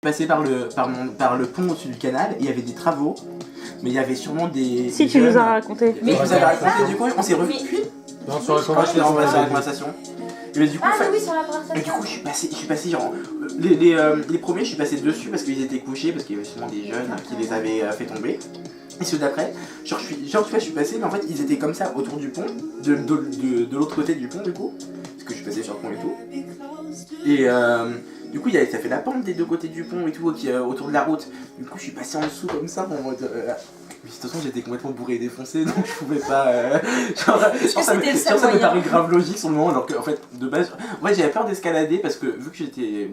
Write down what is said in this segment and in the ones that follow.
Passé par le pont au-dessus du canal, il y avait des travaux, mais il y avait sûrement des... Si, tu nous as raconté. Mais vous avez raconté, du coup, on s'est revus. Non, sur la Quand je suis rentré sur la conversation. Et du coup, oui, sur la conversation. et du coup, je suis passé genre... Les premiers, je suis passé dessus parce qu'ils étaient couchés, parce qu'il y avait sûrement des jeunes qui les avaient fait tomber. Et ceux d'après, je suis passé, mais en fait, ils étaient comme ça, autour du pont, de l'autre côté du pont, du coup. Parce que je suis passé sur le pont et tout. Et du coup, ça fait la pente des deux côtés du pont et tout, autour de la route. Du coup, je suis passé en dessous comme ça, en mode... Mais de toute façon, j'étais complètement bourré et défoncé, donc je pouvais pas... ça me paraît grave logique sur le moment, alors que, en fait, de base... Ouais, j'avais peur d'escalader parce que, vu que j'étais...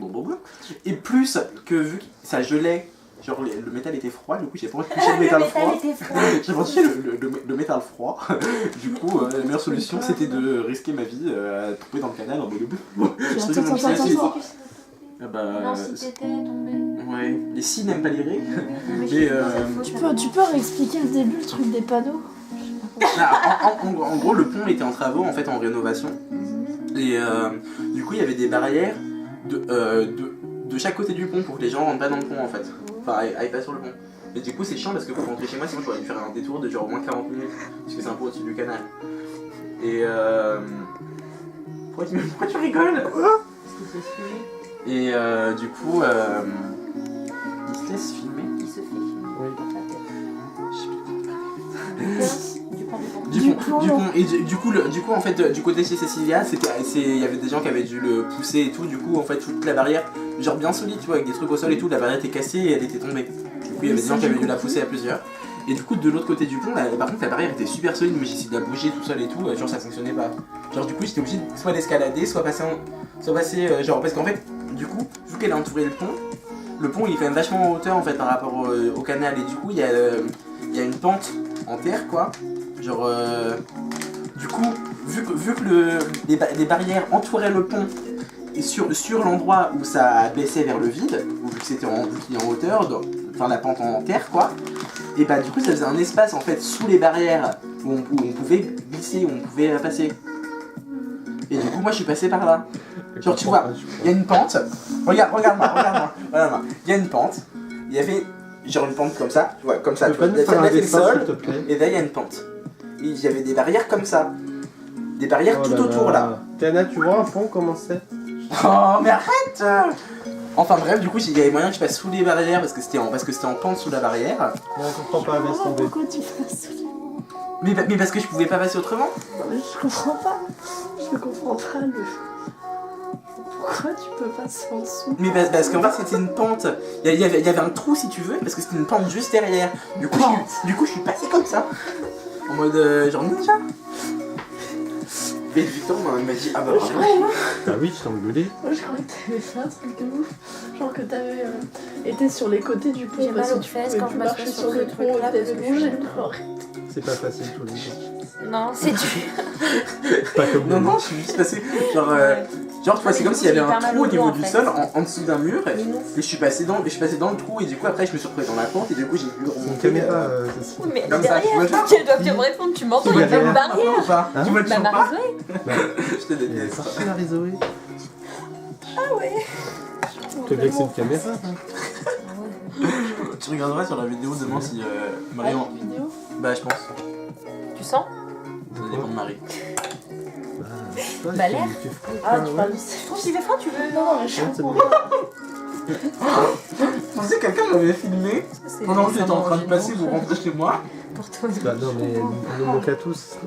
Et plus que vu que ça gelait, genre le métal était froid, du coup, j'ai pas envie de toucher le métal froid. J'ai pas touché le métal froid. Du coup, la meilleure solution, c'était de risquer ma vie à tomber dans le canal en mode... Ah bah, non, si t'étais tombé. Ouais, les si n'aiment pas les rires. Tu peux réexpliquer le début, le truc des panneaux? En gros, le pont était en travaux, en fait, en rénovation. Et du coup, il y avait des barrières de chaque côté du pont pour que les gens rentrent pas dans le pont, en fait. Enfin, aillent pas sur le pont. Et du coup, c'est chiant parce que pour rentrer chez moi, sinon j'aurais dû faire un détour de genre au moins 40 minutes. Parce que c'est un peu au-dessus du canal. Et pourquoi tu rigoles? Et du coup, il se laisse filmer. Il se fait filmer. Oui. Du coup, en fait, du côté chez Cecilia, il y avait des gens qui avaient dû le pousser et tout. Du coup, en fait, toute la barrière, genre bien solide, tu vois, avec des trucs au sol et tout, la barrière était cassée et elle était tombée. Du coup, il y avait des gens qui avaient dû la pousser à plusieurs. Et du coup, de l'autre côté du pont, par contre, la barrière était super solide, mais j'ai essayé de la bouger tout seul et tout, genre ça fonctionnait pas. Genre, du coup, j'étais obligé soit d'escalader, soit passer genre, parce qu'en fait, du coup, vu qu'elle a entouré le pont il est quand même vachement en hauteur en fait par rapport au canal, et du coup, il y a une pente en terre, quoi. Genre, du coup, vu que les barrières entouraient le pont, et sur l'endroit où ça baissait vers le vide, ou vu que c'était en hauteur, enfin la pente en terre, quoi, et bah du coup ça faisait un espace en fait sous les barrières où on pouvait glisser, où on pouvait passer. Et du coup moi je suis passé par là. Genre tu vois, il y a une pente, regarde-moi. Il y a une pente, il y avait genre une pente comme ça, tu vois, comme ça, tu vois, là c'est le sol, et là il y a une pente. Et il y avait des barrières comme ça, des barrières tout autour là. Tana, tu vois un pont comment c'est? Oh mais arrête! Enfin bref, du coup il y avait moyen que je passe sous les barrières parce que c'était en pente sous la barrière. Non, on comprend pas, laisse tomber. Pourquoi tu passes sous les... Mais parce que je pouvais pas passer autrement. Je comprends pas. Je comprends pas le... Pourquoi tu peux passer en dessous? Mais parce qu'en fait c'était une pente. Il y avait un trou si tu veux, parce que c'était une pente juste derrière. Du coup je suis passé comme ça. En mode genre ninja. Et Victor m'a dit ah bah Ah oui, je t'ai engueulé. Moi je croyais que t'avais fait un truc de ouf. Genre que t'avais été sur les côtés du pont parce que tu pouvais plus marcher sur le pont et t'avais bougé le corps. C'est pas facile tous les jours. Non, c'est dur. Pas comme non, je suis juste passé. Genre tu vois, c'est comme s'il y avait un trou au niveau du sol en dessous d'un mur. Et je suis passé dans le trou, et du coup après je me suis retrouvé dans la pente, et du coup j'ai pu remonter. Une caméra, Oui, mais comme ça, tu vois, derrière, tu dois me répondre, tu m'entends, il y a pas une barrière. Tu vois toujours pas? Marie-Zoé. Je te déteste. sorti la Zoé. Ah ouais. Tu veux que c'est une caméra ça? Tu regarderas sur la vidéo demain si Marie en... vidéo. Bah je pense. Tu sens? Ça dépend de Marie. Bah l'air. Ah, tu parles de... Je trouve qu'il fait froid, tu veux? Non, mais je comprends pas. Tu sais, quelqu'un m'avait filmé pendant que j'étais en train de passer pour rentrer chez moi. Pour toi. Bah non mais elle nous manque à tous.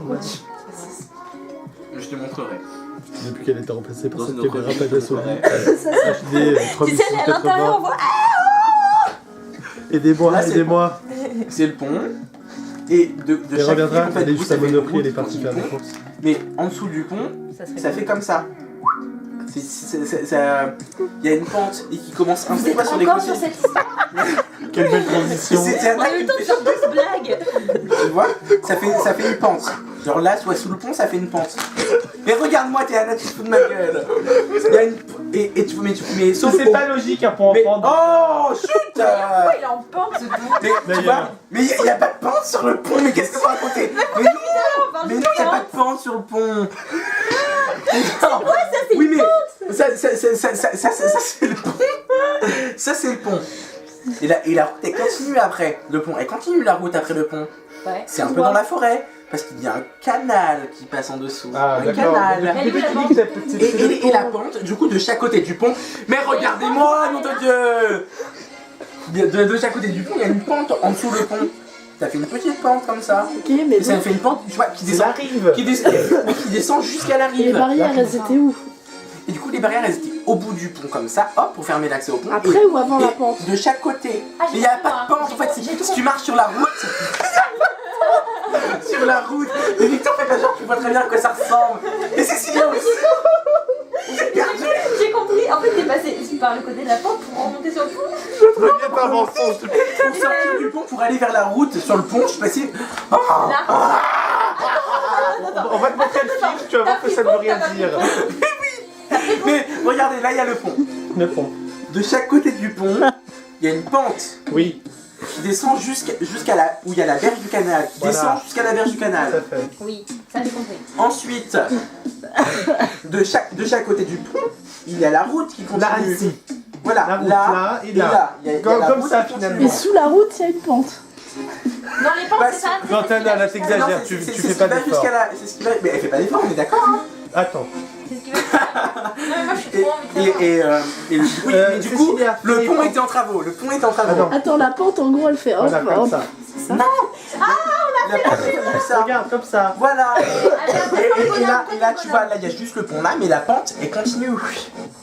Je te montrerai. Depuis qu'elle était remplacée par Dans cette une autre caméra vie, je te Panasonic montrerai. HD Tu sais, elle est à l'intérieur, on 3680. voit. Aidez-moi, Là, c'est aidez-moi. C'est le pont. Et de Elle chaque reviendra, côté, en fait, elle est du coup, juste ça à fait une Monoprix, elle est route partie du faire des pont. courses. Mais en dessous du pont, ça fait comme ça. Il y a une pente et qui commence un Vous peu êtes pas sur les encore côtés. sur cette histoire? Quelle belle transition. C'est On a eu le temps de faire 12 blagues. Tu vois, ça fait une pente. Genre là, soit sous le pont, ça fait une pente. Mais regarde-moi, t'es Anna, tu te fous de ma gueule. Il y a une... et tu mais sauf C'est pas logique hein, pour mais... en prendre. Oh, chut. Pourquoi il est en pente ce pont? Mais tu vois, mais il y a pas de pente sur le pont, mais qu'est-ce que vous racontez? Mais non, il y a pas de pente sur le pont. C'est quoi ça? C'est Oui, une mais pente. ça c'est le pont. Ça c'est le pont. Et la route elle continue après le pont. Elle continue la route après le pont. Ouais. C'est un peu dans la forêt. Parce qu'il y a un canal qui passe en dessous. Ah, un d'accord. canal. Elle est où, la pente Et la pente, du coup, de chaque côté du pont. Mais regardez-moi, nom de Dieu! De chaque côté du pont, il y a une pente en dessous le pont. Ça fait une petite pente comme ça. Ok, mais Et ça donc, fait une pente, tu vois, qui C'est descend. la rive. Qui descend jusqu'à la les rive. barrières, elles étaient où? Et du coup, les barrières, elles étaient au bout du pont, comme ça, hop, pour fermer l'accès au pont. Après ou avant Et la pente? de chaque côté. Ah, Et il n'y a pas de pente, en fait. Si tu marches sur la route. Sur la route. Et Victor fait pas genre, tu vois très bien à quoi ça ressemble. Et Cécilia aussi. J'ai perdu. J'ai compris. En fait, t'es passé par le côté de la pente pour remonter sur le pont. Reviens pas mensonge. Pour sortir du pont, pour aller vers la route, sur le pont, je suis passé. Là. On va te montrer le film, tu vas voir que ça ne veut rien dire. Mais regardez, là il y a le pont. Le pont. De chaque côté du pont, il y a une pente Oui, qui descend jusqu'à là où il y a la berge du canal. Qui Voilà. descend jusqu'à la berge du tout à canal. fait. Oui, ça j'ai compris. Ensuite, de chaque côté du pont, il y a la route qui continue. Là, ici. Voilà, La route, là, là et là. Il y a Comme la ça, route qui finalement. continue. Et sous la route, il y a une pente. Dans les pentes, Bah, c'est ça. Quentin, là, Non, t'exagères, c'est- tu c'est fais ce qui pas va d'effort. jusqu'à la- c'est ce qui va- Mais elle fait pas d'effort, on est d'accord. Hein. Attends. C'est ce qui va faire. Non, mais moi je suis Et, trop envie de savoir. oui, mais du coup, Cécilia, le fais pont l'effort. était en travaux. Le pont était en travaux. Ah non. Attends, la pente, en gros, elle fait hop, Voilà, comme hop. ça. C'est ça? La pente était comme ça. Regarde, comme ça. Voilà. Allez, Et là, tu vois, là, il y a juste le pont là, mais la pente, elle continue.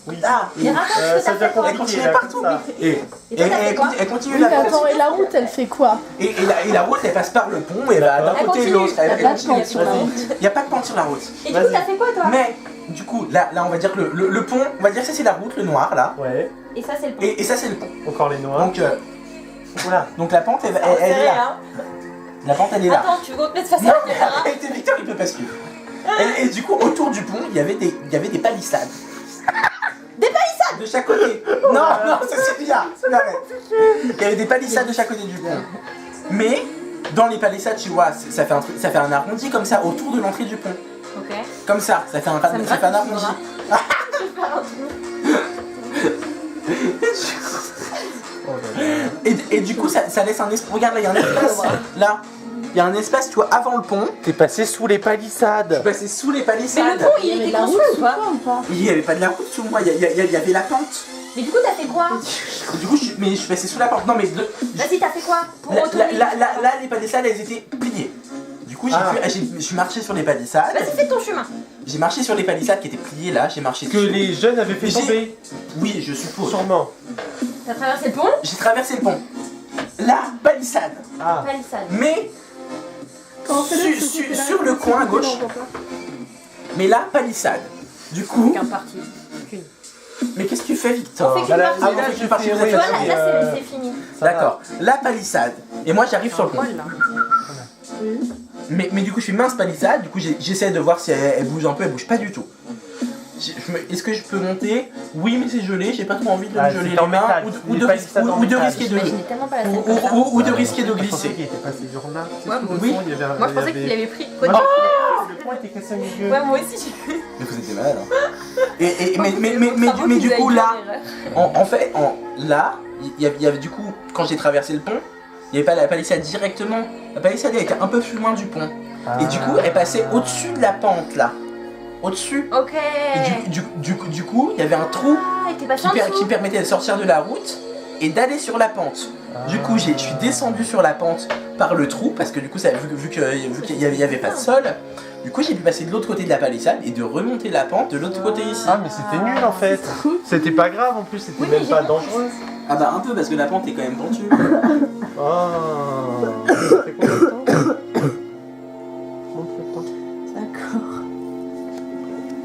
Oui. Là. Mais raconte ce que Ça t'as devient fait toi. Elle compliqué, continue là, partout. comme ça. Et toi, t'as fait quoi elle continue Oui, la mais pente. attends, et la route, elle fait quoi? Et la route, elle passe par le pont et va d'un Elle côté et de continue. l'autre. Il y a Elle pas de continue. pente sur la Vas-y. route. Il n'y a pas de pente sur la route. Et du coup, t'as fait quoi toi? Mais, du coup, là, on va dire que le pont, on va dire que ça c'est la route, le noir là. Ouais, Et ça, c'est le pont. Et ça c'est le pont. encore les noirs. Donc la pente, elle C'est est vrai, là. hein. La pente, elle est là. Attends, tu veux qu'on te mette face à Non, la mais caméra? arrêtez, Victor, il peut pas suivre. Et du coup, autour du pont, il y avait des palissades. Des palissades? De chaque côté. Non, c'est bien. Il y avait des palissades de chaque côté du pont. Mais, dans les palissades, tu vois, ça fait un arrondi comme ça autour de l'entrée du pont. Ok. Comme ça fait un me arrondi. gratte le bras. Oh là là. Et du coup, ça laisse un espace. Regarde, là, il y a un espace. Là, il y a un espace, tu vois, avant le pont. T'es passé sous les palissades. Bah, c'est sous les Mais palissades. le pont, Il y il avait était de la route construit sous ou pas? quoi ou pas? Il n'y avait pas de la route sous moi, il y avait la pente. Mais du coup, t'as fait quoi? Et du coup, je suis passé sous la pente. Non, mais Vas-y, t'as fait quoi? Pour là, retourner. là, les palissades, elles étaient pliées. Du coup, je suis marché sur les palissades. Vas-y, fais ton chemin. J'ai marché sur les palissades qui étaient pliées là. J'ai marché Que dessus. les jeunes avaient fait J'ai- tomber. Oui, je suppose. Sûrement. T'as traversé le pont? J'ai traversé le pont. La palissade. Ah. Palissade. Mais Quand on fait Sur- là, sur- c'était là, sur le coin à c'était gauche. là, on voit pas. Mais la palissade. Du coup. Aucun parti. Aucune. Mais qu'est-ce que tu fais, Victor? On fait qu'une Voilà, partie. Ah, on fait qu'une partie, vous êtes Tu vois, fatigué. là, c'est fini. Ça va. D'accord. La palissade. Et moi, j'arrive sur le pont. Oui. Mais du coup, je suis mince palissade. Du coup, j'essaie de voir si elle bouge un peu. Elle bouge pas du tout. Est-ce que je peux monter? Oui, mais c'est gelé. J'ai pas trop envie de Ah, me geler c'est les en mains métal. ou de Les palissades en métal. risquer de J'imaginais tellement pas la scène comme ça. ou de risquer de Je pensais glisser. qu'il était passé du jour là. Ouais, moi Oui. Moi, je pensais qu'il avait pris. Ouais. Quoi, Le pont était cassé au milieu. Ouais, moi aussi, j'ai vu. Mais vous étiez malade. Mais du coup, là, en fait, là, il y avait du coup, quand j'ai traversé le pont, il n'y avait pas la palissade directement. La palissade elle était un peu plus loin du pont. Et du coup, elle passait au-dessus de la pente là. Au-dessus. Ok. Et du coup, il y avait un trou Ah, et t'es passé en dessous. qui permettait de sortir de la route et d'aller sur la pente. Du coup, je suis descendu sur la pente par le trou parce que du coup, vu qu'il y avait pas de sol, du coup, j'ai pu passer de l'autre côté de la palissade et de remonter la pente de l'autre côté ici. Ah mais c'était nul en fait. C'était pas grave en plus, c'était Oui, mais même j'ai pas bien dangereux. Ah bah un peu parce que la pente est quand même pentue. Oh.